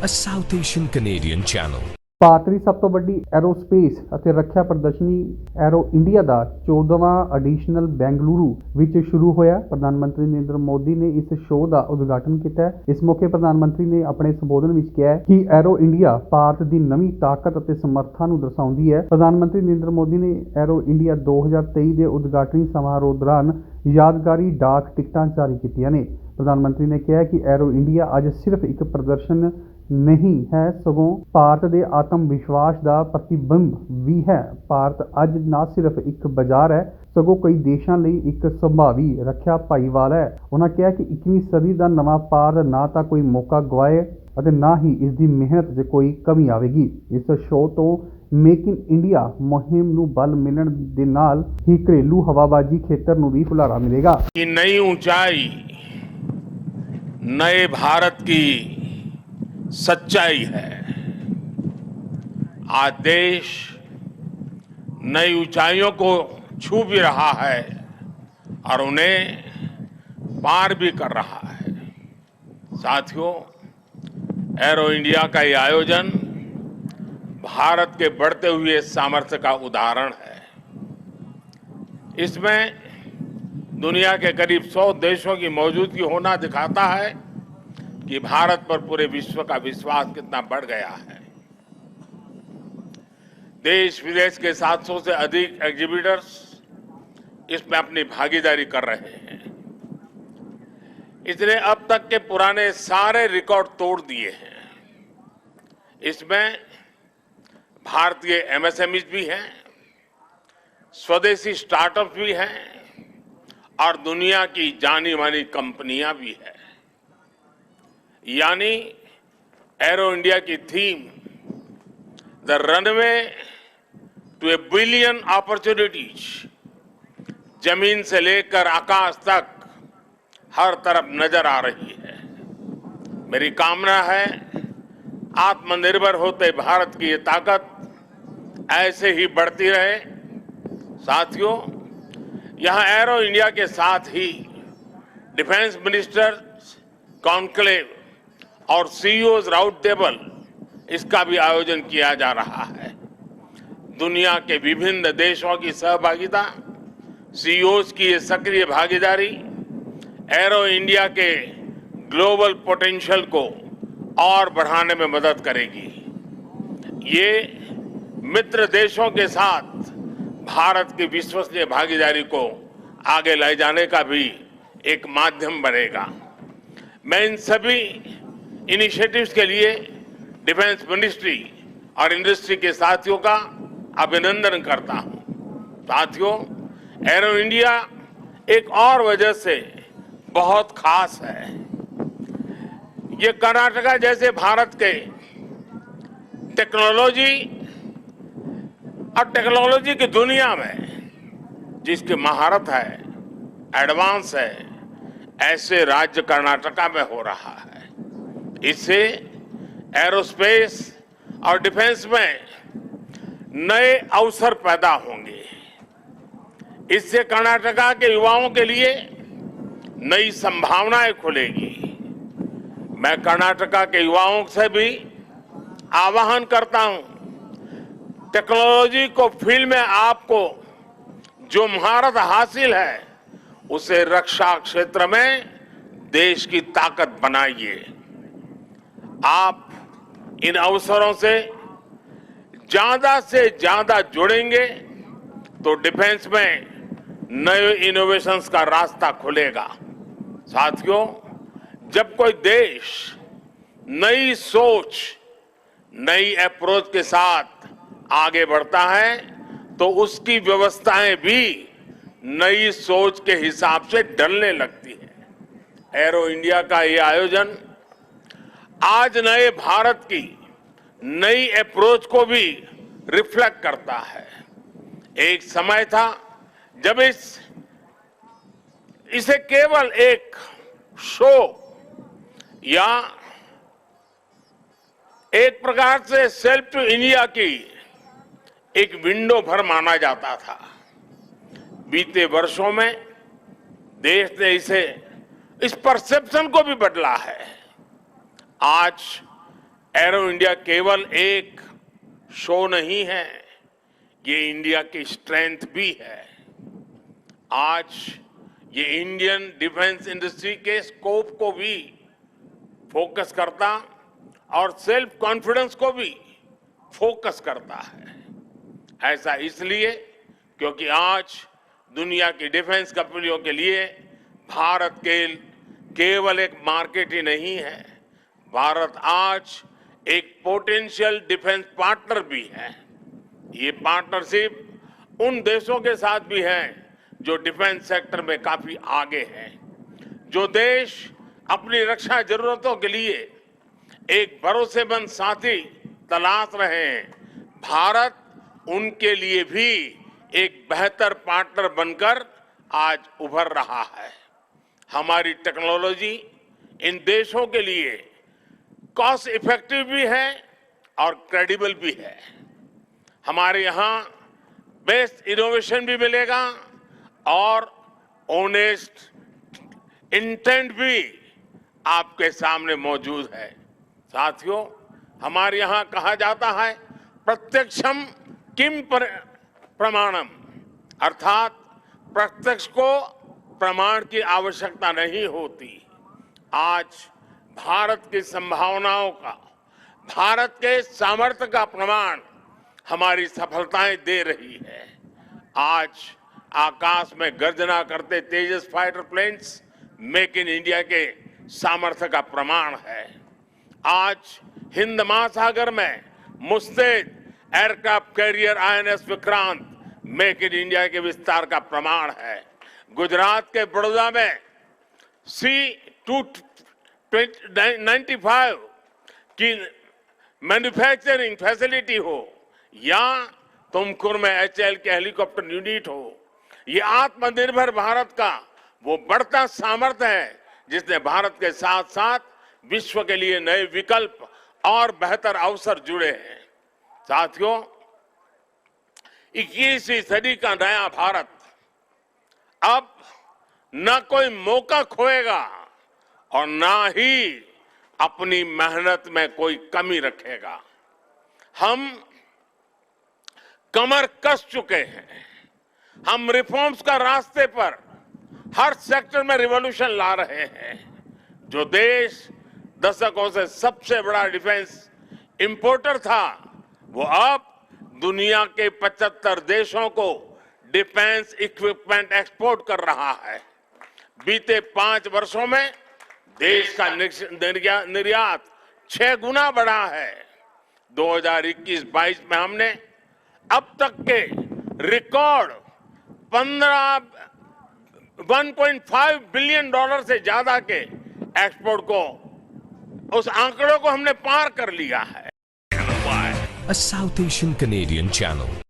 a South Asian Canadian channel. Bharat ਦੀ ਸਭ ਤੋਂ ਵੱਡੀ ਐਰੋਸਪੇਸ ਅਤੇ ਰੱਖਿਆ ਪ੍ਰਦਰਸ਼ਨੀ ਐਰੋ ਇੰਡੀਆ ਦਾ 14ਵਾਂ ਐਡੀਸ਼ਨਲ ਬੈਂਗਲੁਰੂ ਵਿੱਚ ਸ਼ੁਰੂ ਹੋਇਆ। ਪ੍ਰਧਾਨ ਮੰਤਰੀ ਨਰਿੰਦਰ ਮੋਦੀ ਨੇ ਇਸ ਸ਼ੋਅ ਦਾ ਉਦਘਾਟਨ ਕੀਤਾ ਹੈ। ਇਸ ਮੌਕੇ ਪ੍ਰਧਾਨ ਮੰਤਰੀ ਨੇ ਆਪਣੇ ਸੰਬੋਧਨ ਵਿੱਚ ਕਿਹਾ ਕਿ ਐਰੋ ਇੰਡੀਆ ਭਾਰਤ ਦੀ ਨਵੀਂ ਤਾਕਤ ਅਤੇ ਸਮਰੱਥਾ ਨੂੰ ਦਰਸਾਉਂਦੀ ਹੈ। ਪ੍ਰਧਾਨ ਮੰਤਰੀ ਨਰਿੰਦਰ ਮੋਦੀ ਨੇ ਐਰੋ ਇੰਡੀਆ 2023 ਦੇ ਉਦਘਾਟਨੀ ਸਮਾਰੋਹ ਦੌਰਾਨ यादगारी डाक टिकटां जारी कीतियां ने। प्रधानमंत्री ने कहा कि एरो इंडिया अज सिर्फ एक प्रदर्शन नहीं है, सगों भारत के आत्म विश्वास का प्रतिबिंब भी है। भारत अज न सिर्फ एक बाजार है, सगों कई देशों लिए एक संभावी रखिया भाईवाल है। उन्होंने कहा कि 21वीं सदी का नवा भारत ना तो कोई मौका गवाए ਅਤੇ ਨਾ ਹੀ ਇਸ ਦੀ ਮਿਹਨਤ 'ਚ ਕੋਈ ਕਮੀ ਆਵੇਗੀ। ਇਸ ਸ਼ੋਅ ਤੋਂ ਮੇਕ ਇਨ ਇੰਡੀਆ ਮੁਹਿੰਮ ਨੂੰ ਬਲ ਮਿਲਣ ਦੇ ਨਾਲ ਹੀ ਘਰੇਲੂ ਹਵਾਬਾਜ਼ੀ ਖੇਤਰ ਨੂੰ ਵੀ ਹੁਲਾਰਾ ਮਿਲੇਗਾ। कि नई ऊंचाई नए भारत की सच्चाई है। आज देश नई ऊंचाइयों को छू भी रहा है और उन्हें पार भी कर रहा है। साथियों, एरो इंडिया का ये आयोजन भारत के बढ़ते हुए सामर्थ्य का उदाहरण है। इसमें दुनिया के करीब 100 देशों की मौजूदगी होना दिखाता है कि भारत पर पूरे विश्व का विश्वास कितना बढ़ गया है। देश विदेश के 700 से अधिक एग्जीबिटर्स इसमें अपनी भागीदारी कर रहे हैं। इसने अब तक के पुराने सारे रिकॉर्ड तोड़ दिए हैं। इसमें भारतीय एमएसएमईज भी हैं, स्वदेशी स्टार्टअप भी हैं और दुनिया की जानी मानी कंपनियां भी हैं। यानी एरो इंडिया की theme the runway to a billion opportunities, जमीन से लेकर आकाश तक हर तरफ नजर आ रही है। मेरी कामना है आत्मनिर्भर होते भारत की ये ताकत ऐसे ही बढ़ती रहे। साथियों, यहां एरो इंडिया के साथ ही डिफेंस मिनिस्टर्स कॉन्क्लेव और सीईओज राउंड टेबल इसका भी आयोजन किया जा रहा है। दुनिया के विभिन्न देशों की सहभागिता, सीईओज की ये सक्रिय भागीदारी एरो इंडिया के ग्लोबल पोटेंशियल को और बढ़ाने में मदद करेगी। ये मित्र देशों के साथ भारत की विश्वसनीय भागीदारी को आगे ले जाने का भी एक माध्यम बनेगा। मैं इन सभी इनिशिएटिव्स के लिए डिफेंस मिनिस्ट्री और इंडस्ट्री के साथियों का अभिनंदन करता हूं। साथियों, एरो इंडिया एक और वजह से बहुत खास है। ये कर्नाटका जैसे भारत के टेक्नोलॉजी और टेक्नोलॉजी की दुनिया में जिसकी महारत है, एडवांस है, ऐसे राज्य कर्नाटका में हो रहा है। इससे एरोस्पेस और डिफेंस में नए अवसर पैदा होंगे। इससे कर्नाटका के युवाओं के लिए नई संभावनाएं खुलेगी। मैं कर्नाटका के युवाओं से भी आह्वान करता हूं, टेक्नोलॉजी को फील्ड में आपको जो महारत हासिल है उसे रक्षा क्षेत्र में देश की ताकत बनाइए। आप इन अवसरों से ज्यादा जुड़ेंगे तो डिफेंस में नए इनोवेशंस का रास्ता खुलेगा। साथियों, जब कोई देश नई सोच, नई अप्रोच के साथ आगे बढ़ता है तो उसकी व्यवस्थाएं भी नई सोच के हिसाब से ढलने लगती है। एरो इंडिया का ये आयोजन आज नए भारत की नई अप्रोच को भी रिफ्लेक्ट करता है। एक समय था जब इसे केवल एक शो या एक प्रकार से सेल्फ टू इंडिया की एक विंडो भर माना जाता था। बीते वर्षों में देश ने इस परसेप्शन को भी बदला है। आज एरो इंडिया केवल एक शो नहीं है, ये इंडिया की स्ट्रेंथ भी है। आज ये इंडियन डिफेंस इंडस्ट्री के स्कोप को भी फोकस करता और सेल्फ कॉन्फिडेंस को भी फोकस करता है। ऐसा इसलिए क्योंकि आज दुनिया की डिफेंस कंपनियों के लिए भारत केवल एक मार्केट ही नहीं है, भारत आज एक पोटेंशियल डिफेंस पार्टनर भी है। ये पार्टनरशिप उन देशों के साथ भी है जो डिफेंस सेक्टर में काफी आगे हैं, जो देश अपनी रक्षा जरूरतों के लिए एक भरोसेमंद साथी तलाश रहे हैं। भारत उनके लिए भी एक बेहतर पार्टनर बनकर आज उभर रहा है। हमारी टेक्नोलॉजी इन देशों के लिए कॉस्ट इफेक्टिव भी है और क्रेडिबल भी है। हमारे यहाँ बेस्ट इनोवेशन भी मिलेगा और ऑनेस्ट इंटेंट भी आपके सामने मौजूद है। साथियों, हमारे यहाँ कहा जाता है प्रत्यक्षम किम प्रमाणम, अर्थात प्रत्यक्ष को प्रमाण की आवश्यकता नहीं होती। आज भारत की संभावनाओं का, भारत के सामर्थ्य का प्रमाण हमारी सफलताएं दे रही है। आज आकाश में गर्जना करते Tejas fighter planes make in India के सामर्थ्य का प्रमाण है। आज हिंद महासागर में मुस्तैद aircraft carrier INS Vikrant make in India के विस्तार का प्रमाण है। गुजरात के बड़ौदा में C-295 की मैन्युफैक्चरिंग फैसिलिटी हो या तुमकुर में HAL के हेलीकॉप्टर यूनिट हो, ये आत्मनिर्भर भारत का वो बढ़ता सामर्थ्य है जिसने भारत के साथ साथ विश्व के लिए नए विकल्प और बेहतर अवसर जुड़े हैं। साथियों, 21वीं सदी का नया भारत अब न कोई मौका खोएगा और न ही अपनी मेहनत में कोई कमी रखेगा। हम कमर कस चुके हैं। हम रिफॉर्म्स का रास्ते पर हर सेक्टर में रिवॉल्यूशन ला रहे हैं। जो देश दशकों से सबसे बड़ा डिफेंस इंपोर्टर था, वो अब दुनिया के 75 देशों को डिफेंस इक्विपमेंट एक्सपोर्ट कर रहा है। बीते 5 वर्षों में देश का निर्यात 6 गुना बढ़ा है। 2021-22 में हमने अब तक के रिकॉर्ड 1.5 बिलियन डॉलर से ज्यादा के एक्सपोर्ट को, उस आंकड़ों को हमने पार कर लिया है। A South Asian Canadian channel.